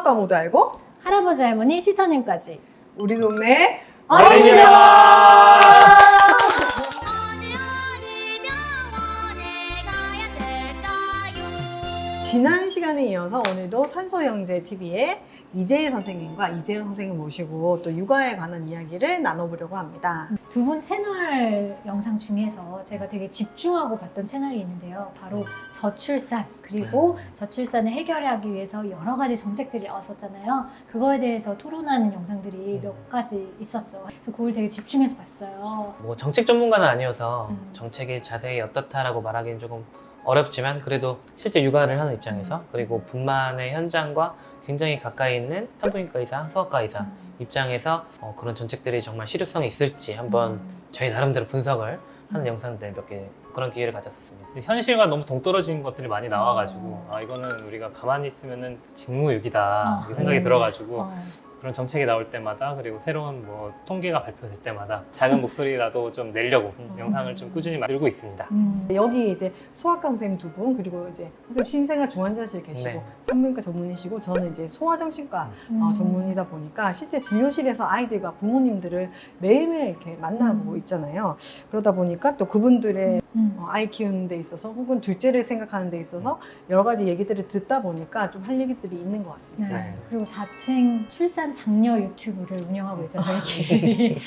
엄마 아빠 모두 알고 할아버지 할머니 시터님까지 우리 동네 어린이병원! 지난 시간에 이어서 오늘도 산소형제TV의 이재일 선생님과 이재현 선생님 모시고 또 육아에 관한 이야기를 나눠보려고 합니다. 두 분 채널 영상 중에서 제가 되게 집중하고 봤던 채널이 있는데요. 바로 저출산, 그리고 저출산을 해결하기 위해서 여러 가지 정책들이 나왔었잖아요. 그거에 대해서 토론하는 영상들이 몇 가지 있었죠. 그래서 그걸 되게 집중해서 봤어요. 뭐 정책 전문가는 아니어서 정책이 자세히 어떻다라고 말하기는 조금 어렵지만 그래도 실제 육아를 하는 입장에서 그리고 분만의 현장과 굉장히 가까이 있는 산부인과 의사, 소아과 의사 입장에서 그런 정책들이 정말 실효성이 있을지 한번 저희 나름대로 분석을 하는 영상들 몇 개 그런 기회를 가졌었습니다. 현실과 너무 동떨어진 것들이 많이 나와가지고 아 이거는 우리가 가만히 있으면은 직무유기다 이렇게 생각이 들어가지고 그런 정책이 나올 때마다 그리고 새로운 뭐 통계가 발표될 때마다 작은 목소리라도 좀 내려고 영상을 좀 꾸준히 만들고 있습니다. 여기 이제 소아과 선생님 두 분, 그리고 이제 선생님 신생아 중환자실 계시고 네. 산부인과 전문이시고 저는 이제 소아정신과 전문이다 보니까 실제 진료실에서 아이들과 부모님들을 매일매일 이렇게 만나보고 있잖아요. 그러다 보니까 또 그분들의 아이 키우는 데 있어서 혹은 둘째를 생각하는 데 있어서 여러 가지 얘기들을 듣다 보니까 좀 할 얘기들이 있는 것 같습니다. 네. 그리고 자칭 출산 장려 유튜브를 운영하고 있죠, 저희끼리.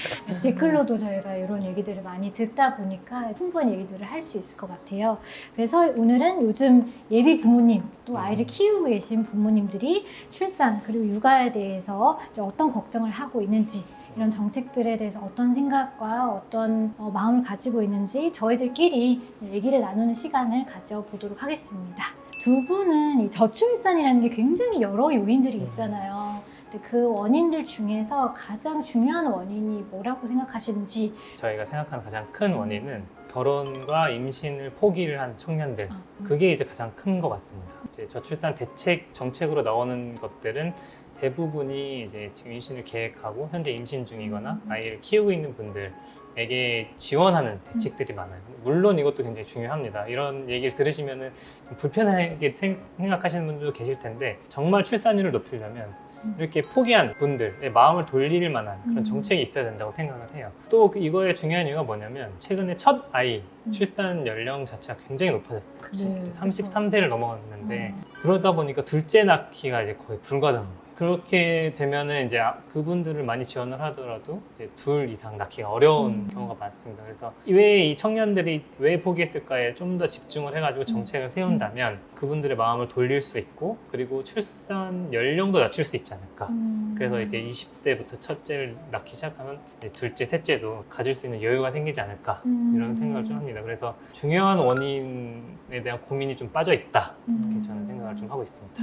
댓글로도 저희가 이런 얘기들을 많이 듣다 보니까 풍부한 얘기들을 할 수 있을 것 같아요. 그래서 오늘은 요즘 예비 부모님, 또 아이를 키우고 계신 부모님들이 출산 그리고 육아에 대해서 이제 어떤 걱정을 하고 있는지, 이런 정책들에 대해서 어떤 생각과 어떤 마음을 가지고 있는지 저희들끼리 얘기를 나누는 시간을 가져보도록 하겠습니다. 두 분은 이 저출산이라는 게 굉장히 여러 요인들이 있잖아요. 근데 그 원인들 중에서 가장 중요한 원인이 뭐라고 생각하시는지. 저희가 생각하는 가장 큰 원인은 결혼과 임신을 포기를 한 청년들 그게 이제 가장 큰 것 같습니다. 이제 저출산 대책 정책으로 나오는 것들은 대부분이 이제 지금 임신을 계획하고 현재 임신 중이거나 아이를 키우고 있는 분들에게 지원하는 대책들이 많아요. 물론 이것도 굉장히 중요합니다. 이런 얘기를 들으시면은 불편하게 생각하시는 분들도 계실 텐데 정말 출산율을 높이려면 이렇게 포기한 분들의 마음을 돌릴 만한 그런 정책이 있어야 된다고 생각을 해요. 또 이거의 중요한 이유가 뭐냐면 최근에 첫 아이 출산 연령 자체가 굉장히 높아졌어요. 네, 33세를 넘어갔는데 그러다 보니까 둘째 낳기가 이제 거의 불가능한 거예요. 그렇게 되면은 이제 그분들을 많이 지원을 하더라도 이제 둘 이상 낳기가 어려운 경우가 많습니다. 그래서 왜 이 청년들이 왜 포기했을까에 좀 더 집중을 해가지고 정책을 세운다면 그분들의 마음을 돌릴 수 있고 그리고 출산 연령도 낮출 수 있지 않을까. 그래서 이제 20대부터 첫째를 낳기 시작하면 이제 둘째, 셋째도 가질 수 있는 여유가 생기지 않을까 이런 생각을 좀 합니다. 그래서 중요한 원인에 대한 고민이 좀 빠져 있다 이렇게 저는 생각을 좀 하고 있습니다.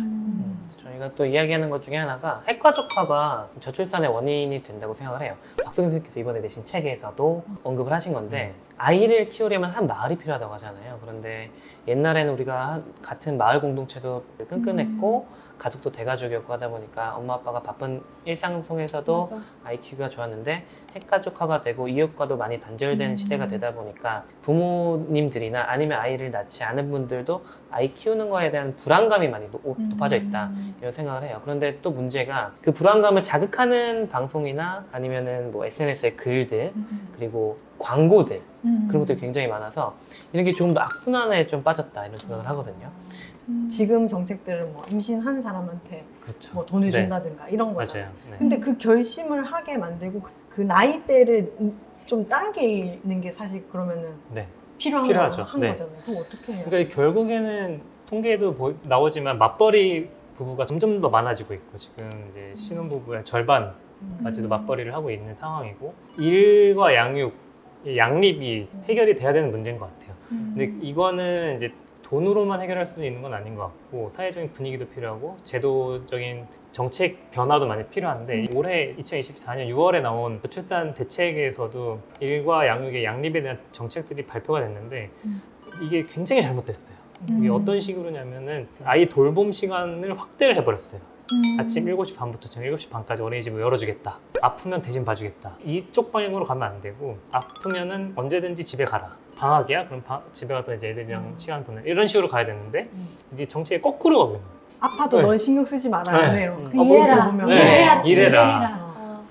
저희가 또 이야기하는 것 중에 하나가 핵가족화가 저출산의 원인이 된다고 생각을 해요. 박성희 선생님께서 이번에 내신 책에서도 언급을 하신 건데 아이를 키우려면 한 마을이 필요하다고 하잖아요. 그런데 옛날에는 우리가 같은 마을 공동체도 끈끈했고 가족도 대가족이었고 하다 보니까 엄마 아빠가 바쁜 일상 속에서도 맞아. 아이 키우기가 좋았는데 핵가족화가 되고 이웃과도 많이 단절된 시대가 되다 보니까 부모님들이나 아니면 아이를 낳지 않은 분들도 아이 키우는 거에 대한 불안감이 많이 높아져 있다 이런 생각을 해요. 그런데 또 문제가 그 불안감을 자극하는 방송이나 아니면은 뭐 SNS의 글들 그리고 광고들 그런 것들이 굉장히 많아서 이런 게 조금 더 악순환에 좀 빠졌다 이런 생각을 하거든요. 지금 정책들은 뭐 임신한 사람한테 그렇죠. 뭐 돈을 네. 준다든가 이런 거잖아요. 맞아요. 네. 근데 그 결심을 하게 만들고 그 나이대를 좀 당기는 게 사실 그러면은 네. 필요하죠. 네. 거잖아요. 그럼 어떻게 해요? 그러니까 결국에는 통계에도 나오지만 맞벌이 부부가 점점 더 많아지고 있고 지금 이제 신혼부부의 절반까지도 맞벌이를 하고 있는 상황이고 일과 양육, 양립이 해결이 돼야 되는 문제인 것 같아요. 근데 이거는 이제 돈으로만 해결할 수 있는 건 아닌 것 같고 사회적인 분위기도 필요하고 제도적인 정책 변화도 많이 필요한데 올해 2024년 6월에 나온 출산 대책에서도 일과 양육의 양립에 대한 정책들이 발표가 됐는데 이게 굉장히 잘못됐어요. 이게 어떤 식으로냐면은 아이 돌봄 시간을 확대를 해버렸어요. 아침 7시 반부터 저녁 7시 반까지 어린이집을 열어주겠다. 아프면 대신 봐주겠다. 이쪽 방향으로 가면 안 되고 아프면은 언제든지 집에 가라. 방학이야? 그럼 집에 가서 이제 애들이랑 시간 보내. 이런 식으로 가야 되는데 이제 정책이 거꾸로 가고 있는 거예요. 아파도 네. 넌 신경 쓰지 마라 네. 안 해요. 그 뭐 이래라. 이렇게 보면. 네. 이래라. 이래라.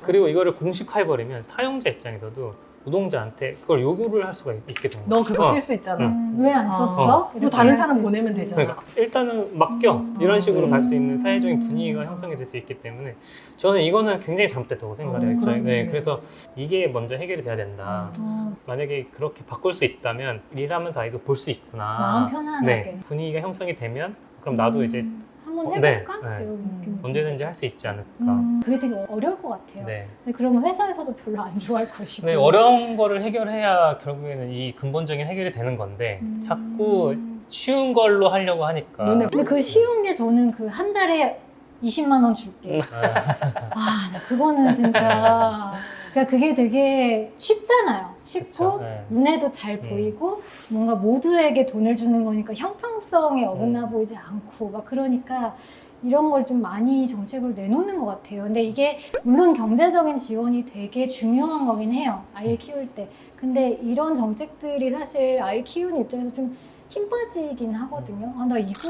그리고 이거를 공식화해버리면 사용자 입장에서도 노동자한테 그걸 요구를 할 수가 있게 되는 너 거야. 그거 쓸 수 있잖아. 왜 안 썼어? 뭐 이렇게 다른 할 사람 수 보내면 있지. 되잖아. 그러니까 일단은 맡겨 이런 식으로 갈 수 있는 사회적인 분위기가 형성이 될 수 있기 때문에 저는 이거는 굉장히 잘못됐다고 생각해요. 그럼요. 네, 그래서 이게 먼저 해결이 돼야 된다. 어, 만약에 그렇게 바꿀 수 있다면 일하면서 아이도 볼 수 있구나. 마음 편안하게. 네, 분위기가 형성이 되면 그럼 나도 이제 한번 네, 해볼까? 네. 이런 느낌이 언제든지 할 수 있지 않을까. 그게 되게 어려울 것 같아요. 네. 근데 그러면 회사에서도 별로 안 좋아할 것이고. 네, 어려운 거를 해결해야 결국에는 이 근본적인 해결이 되는 건데 자꾸 쉬운 걸로 하려고 하니까. 눈에 근데 그 쉬운 게 저는 그 한 달에 20만 원 줄게. 아, 나 그거는 진짜. 그러니까 그게 되게 쉽잖아요. 쉽고 그쵸, 네. 눈에도 잘 보이고 뭔가 모두에게 돈을 주는 거니까 형평성에 어긋나 보이지 않고 막 그러니까 이런 걸 좀 많이 정책으로 내놓는 것 같아요. 근데 이게 물론 경제적인 지원이 되게 중요한 거긴 해요. 아이를 키울 때. 근데 이런 정책들이 사실 아이를 키우는 입장에서 좀 힘 빠지긴 하거든요. 아, 나 이거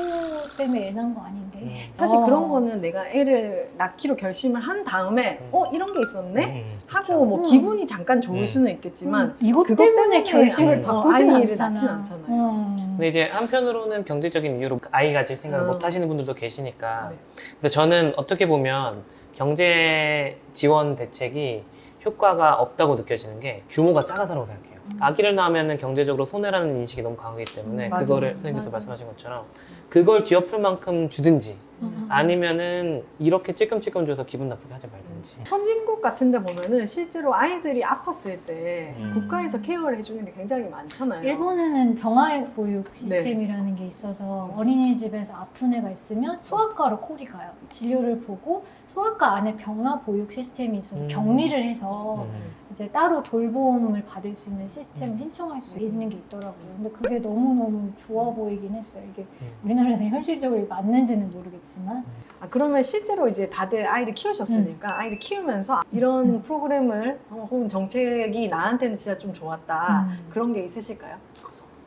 때문에 애 낳은 거 아닌데. 사실 어. 그런 거는 내가 애를 낳기로 결심을 한 다음에 이런 게 있었네? 하고 뭐 음. 기분이 잠깐 좋을 수는 있겠지만 이것 그것 때문에 결심을 아니, 바꾸진 아이를 않잖아. 낳진 않잖아요. 근데 이제 한편으로는 경제적인 이유로 아이 가질 생각을 못 하시는 분들도 계시니까 네. 그래서 저는 어떻게 보면 경제 지원 대책이 효과가 없다고 느껴지는 게 규모가 작아서라고 생각해요. 아기를 낳으면 경제적으로 손해라는 인식이 너무 강하기 때문에 맞아요. 그거를 선생님께서 맞아. 말씀하신 것처럼 그걸 뒤엎을 만큼 주든지 음. 아니면은 이렇게 찔끔찔끔 줘서 기분 나쁘게 하지 말든지. 선진국 같은 데 보면은 실제로 아이들이 아팠을 때 국가에서 케어를 해주는 게 굉장히 많잖아요. 일본에는 병아보육 시스템이라는 게 있어서 어린이집에서 아픈 애가 있으면 소아과로 콜이 가요. 진료를 보고 소아과 안에 병아보육 시스템이 있어서 격리를 해서 이제 따로 돌봄을 받을 수 있는 시스템을 신청할 수 있는 게 있더라고요. 근데 그게 너무너무 좋아 보이긴 했어요. 이게 우리나라에서 현실적으로 맞는지는 모르겠지만. 아, 그러면 실제로 이제 다들 아이를 키우셨으니까 아이를 키우면서 이런 프로그램을 혹은 정책이 나한테는 진짜 좀 좋았다. 그런 게 있으실까요?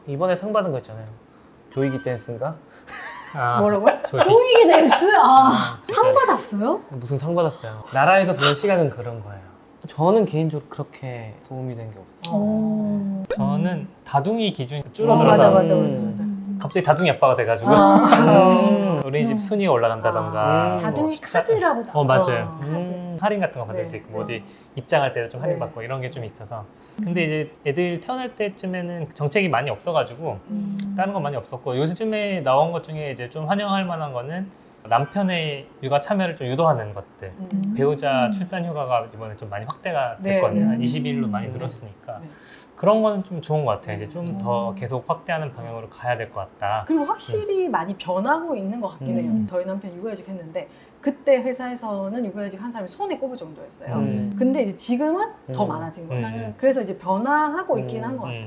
이번에 상 받은 거 있잖아요. 조이기 댄스인가? 뭐라고요? 쪼이기 댄스? 상 받았어요? 무슨 상 받았어요. 나라에서 보는 시각은 그런 거예요. 저는 개인적으로 그렇게 도움이 된 게 없어요. 저는 다둥이 기준이 맞아 줄어들어서 맞아. 갑자기 다둥이 아빠가 돼가지고 어린이집 순위가 올라간다던가 다둥이 뭐 카드라고 나와요. 맞아요. 카드. 할인 같은 거 받을 수 있고 뭐 어디 입장할 때도 좀 할인 받고 이런 게 좀 있어서 근데 이제 애들 태어날 때쯤에는 정책이 많이 없어가지고 다른 건 많이 없었고 요즘에 나온 것 중에 이제 좀 환영할 만한 거는 남편의 육아 참여를 좀 유도하는 것들 배우자 출산 휴가가 이번에 좀 많이 확대가 됐거든요. 한 20일로 많이 늘었으니까 네. 그런 거는 좀 좋은 것 같아요. 이제 좀 더 계속 확대하는 방향으로 가야 될 것 같다. 그리고 확실히 많이 변하고 있는 것 같긴 해요. 저희 남편 육아휴직 했는데 그때 회사에서는 육아휴직 한 사람이 손에 꼽을 정도였어요. 근데 이제 지금은 더 많아진 거예요. 맞아요. 그래서 이제 변화하고 있긴 한 것 같아요.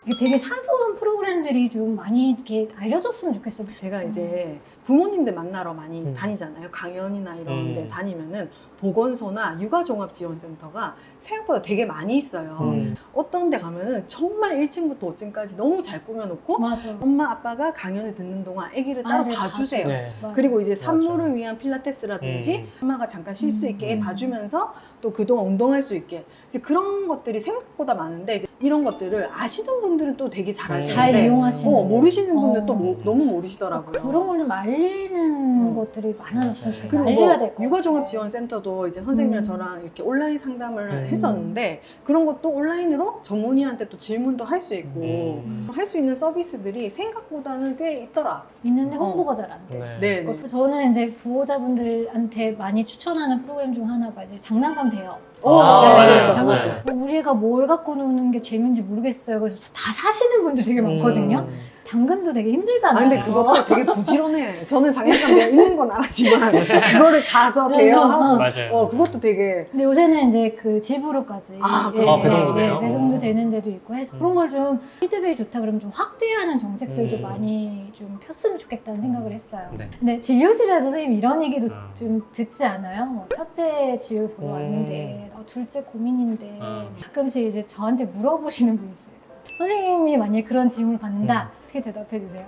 이게 되게 사소한 프로그램들이 좀 많이 이렇게 알려졌으면 좋겠어요. 제가 이제 부모님들 만나러 많이 다니잖아요. 강연이나 이런 데 다니면은 보건소나 육아종합지원센터가 생각보다 되게 많이 있어요. 어떤 데 가면은 정말 1층부터 5층까지 너무 잘 꾸며놓고 맞아. 엄마 아빠가 강연을 듣는 동안 아기를 따로 아이를 봐주세요. 네. 맞아. 그리고 이제 산모를 위한 필라테스라든지 엄마가 잠깐 쉴 수 있게 봐주면서 또 그동안 운동할 수 있게 이제 그런 것들이 생각보다 많은데 이제 이런 것들을 아시는 분들은 또 되게 잘 잘 아시는데 이용하시는 모르시는 분들 또 어. 너무 모르시더라고요. 그런 걸 좀 알리는 것들이 많아졌으면 좋겠어요. 그리고 알려야 뭐 될 것 같아요. 육아종합지원센터도 이제 선생님이랑 저랑 이렇게 온라인 상담을 했었는데 그런 것도 온라인으로 전문의한테 또 질문도 할 수 있고 할 수 있는 서비스들이 생각보다는 꽤 있더라. 있는데 홍보가 잘 안 돼. 네. 네. 저는 이제 부모자분들한테 많이 추천하는 프로그램 중 하나가 이제 장난감 대여. 맞아요. 장난감. 우리 애가 뭘 갖고 노는 게 재밌는지 모르겠어요. 그래서 다 사시는 분들 되게 많거든요. 당근도 되게 힘들잖아요. 아 근데 그것도 되게 부지런해. 저는 장난감 대여 있는 건 알았지만 그거를 가서 대여하고 맞아요. 그것도 되게 근데 요새는 이제 그 집으로까지 배송도 돼요? 배송도 되는 데도 있고 해서 그런 걸 좀 피드백이 좋다 그러면 좀 확대하는 정책들도 많이 좀 폈으면 좋겠다는 생각을 했어요. 네. 근데 진료실에서 선생님 이런 얘기도 좀 듣지 않아요? 뭐 첫째 진료 보러 왔는데 둘째 고민인데 가끔씩 이제 저한테 물어보시는 분이 있어요. 선생님이 만약에 그런 질문을 받는다 어떻게 대답해 주세요?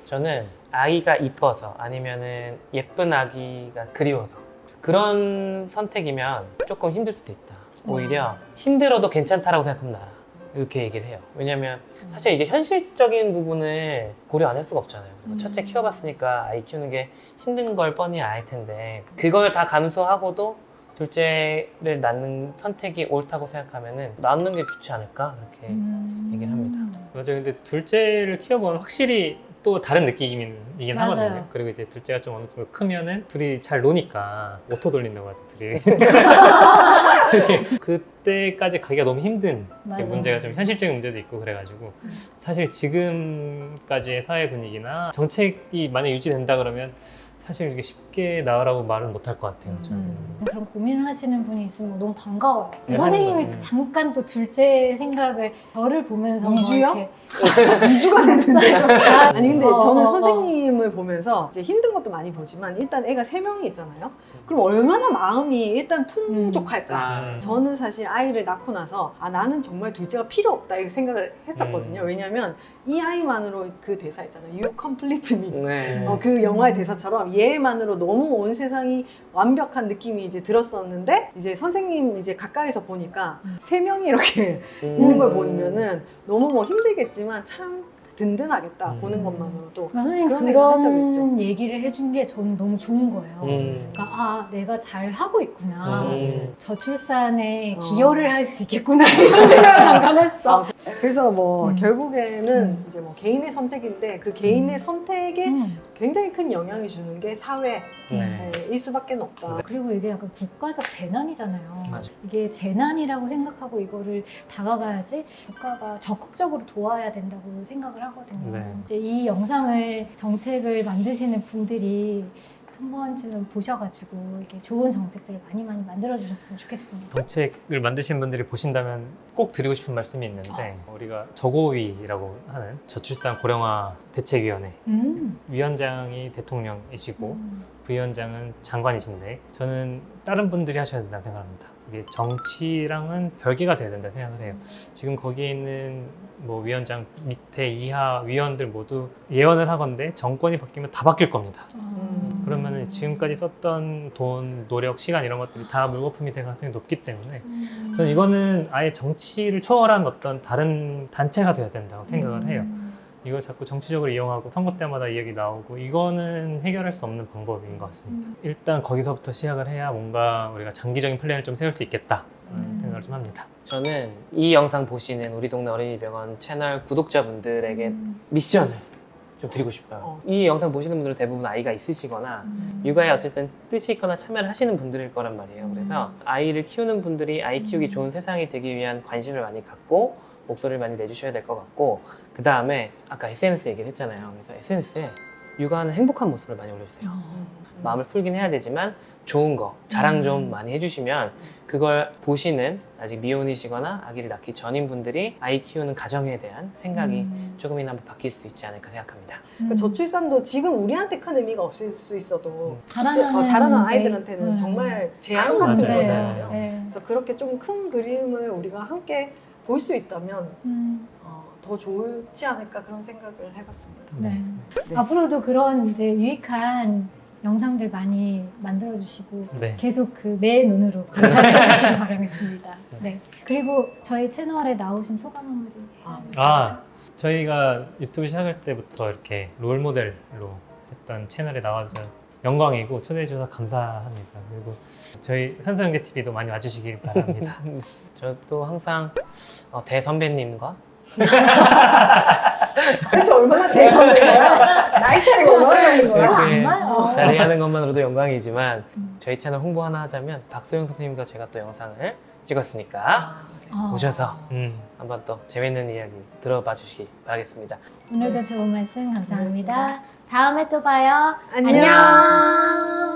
저는 아이가 이뻐서 아니면은 예쁜 아기가 그리워서 그런 선택이면 조금 힘들 수도 있다. 오히려 힘들어도 괜찮다라고 생각하면 나라. 이렇게 얘기를 해요. 왜냐면 사실 이게 현실적인 부분을 고려 안 할 수가 없잖아요. 첫째 키워봤으니까 아이 키우는 게 힘든 걸 뻔히 알 텐데 그걸 다 감수하고도 둘째를 낳는 선택이 옳다고 생각하면은 낳는 게 좋지 않을까 이렇게 얘기를 합니다. 맞아요. 근데 둘째를 키워보면 확실히 또 다른 느낌이긴 맞아요. 하거든요. 그리고 이제 둘째가 좀 어느 정도 크면은 둘이 잘 노니까 오토 돌린다고 하죠. 둘이. 그때까지 가기가 너무 힘든 맞아요. 문제가 좀 현실적인 문제도 있고 그래가지고 사실 지금까지의 사회 분위기나 정책이 만약 유지된다 그러면 사실 이게 쉽게 나으라고 말은 못할 것 같아요. 저는. 그런 고민을 하시는 분이 있으면 너무 반가워요. 네, 선생님이 잠깐 또 둘째 생각을 저를 보면서 뭐 이주요? 이렇게 2주가 됐는데. 아니 근데 저는 어. 선생님을 보면서 이제 힘든 것도 많이 보지만 일단 애가 3명이 있잖아요. 그럼 얼마나 마음이 일단 풍족할까. 아. 저는 사실 아이를 낳고 나서 나는 정말 둘째가 필요 없다 이렇게 생각을 했었거든요. 왜냐면 이 아이만으로 그 대사 있잖아요. You complete me. 네. 그 영화의 대사처럼 얘만으로 너무 온 세상이 완벽한 느낌이 이제 들었었는데 이제 선생님 이제 가까이서 보니까 3명이 이렇게 있는 걸 보면은 너무 뭐 힘들겠지만 참 든든하겠다 보는 것만으로도. 그러니까 선생님 그런 생각 한 적이 그런 있죠. 얘기를 해준 게 저는 너무 좋은 거예요. 그러니까 내가 잘 하고 있구나. 저출산에 기여를 할 수 있겠구나 이런 생각을 잠깐 했어. 그래서 뭐 결국에는 이제 뭐 개인의 선택인데 그 개인의 선택에 굉장히 큰 영향을 주는 게 사회일 수밖에 없다. 그리고 이게 약간 국가적 재난이잖아요. 맞아. 이게 재난이라고 생각하고 이거를 다가가야지 국가가 적극적으로 도와야 된다고 생각을 하거든요. 네. 이제 이 영상을 정책을 만드시는 분들이 한 번쯤은 보셔가지고 이렇게 좋은 정책들을 많이 만들어 주셨으면 좋겠습니다. 정책을 만드신 분들이 보신다면 꼭 드리고 싶은 말씀이 있는데 우리가 저고위라고 하는 저출산 고령화 대책위원회 위원장이 대통령이시고 부위원장은 장관이신데 저는 다른 분들이 하셔야 된다고 생각합니다. 이게 정치랑은 별개가 돼야 된다 생각을 해요. 지금 거기에 있는 뭐 위원장 밑에 이하 위원들 모두 예언을 하건대 정권이 바뀌면 다 바뀔 겁니다. 그러면 지금까지 썼던 돈, 노력, 시간 이런 것들이 다 물거품이 될 가능성이 높기 때문에 저는 이거는 아예 정치를 초월한 어떤 다른 단체가 돼야 된다고 생각을 해요. 이걸 자꾸 정치적으로 이용하고 선거 때마다 이야기 나오고 이거는 해결할 수 없는 방법인 것 같습니다. 일단 거기서부터 시작을 해야 뭔가 우리가 장기적인 플랜을 좀 세울 수 있겠다 생각을 좀 합니다. 저는 이 영상 보시는 우리 동네 어린이병원 채널 구독자분들에게 미션을 좀 드리고 싶어요. 이 영상 보시는 분들은 대부분 아이가 있으시거나 육아에 어쨌든 뜻이 있거나 참여를 하시는 분들일 거란 말이에요. 그래서 아이를 키우는 분들이 아이 키우기 좋은 세상이 되기 위한 관심을 많이 갖고 목소리를 많이 내주셔야 될 것 같고 그 다음에 아까 SNS 얘기를 했잖아요. 그래서 SNS에 육아하는 행복한 모습을 많이 올려주세요. 마음을 풀긴 해야 되지만 좋은 거, 자랑 좀 많이 해주시면 그걸 보시는 아직 미혼이시거나 아기를 낳기 전인 분들이 아이 키우는 가정에 대한 생각이 조금이나마 바뀔 수 있지 않을까 생각합니다. 그러니까 저출산도 지금 우리한테 큰 의미가 없을 수 있어도 자라나는 자라는 이제, 아이들한테는 정말 재앙 큰 같은 문제예요. 거잖아요. 네. 그래서 그렇게 좀 큰 그림을 우리가 함께 볼 수 있다면 더 좋지 않을까 그런 생각을 해봤습니다. 네. 네. 앞으로도 그런 이제 유익한 영상들 많이 만들어 주시고 네. 계속 그 매 눈으로 관찰해 주시기 바라겠습니다. 네. 그리고 저희 채널에 나오신 소감 한마디 해주세요. 저희가 유튜브 시작할 때부터 이렇게 롤모델로 했던 채널에 나와서 영광이고 초대해 주셔서 감사합니다. 그리고 저희 산소연계TV도 많이 와주시길 바랍니다. 저도 항상 대선배님과 대체 얼마나 대선배인가요? 나이 차이가 얼마나 나는 거야? 이렇게 안 나요. 자리하는 것만으로도 영광이지만 저희 채널 홍보 하나 하자면 박소영 선생님과 제가 또 영상을 찍었으니까 오셔서 한번 또 재밌는 이야기 들어봐 주시기 바라겠습니다. 오늘도 좋은 말씀 감사합니다. 다음에 또 봐요. 안녕.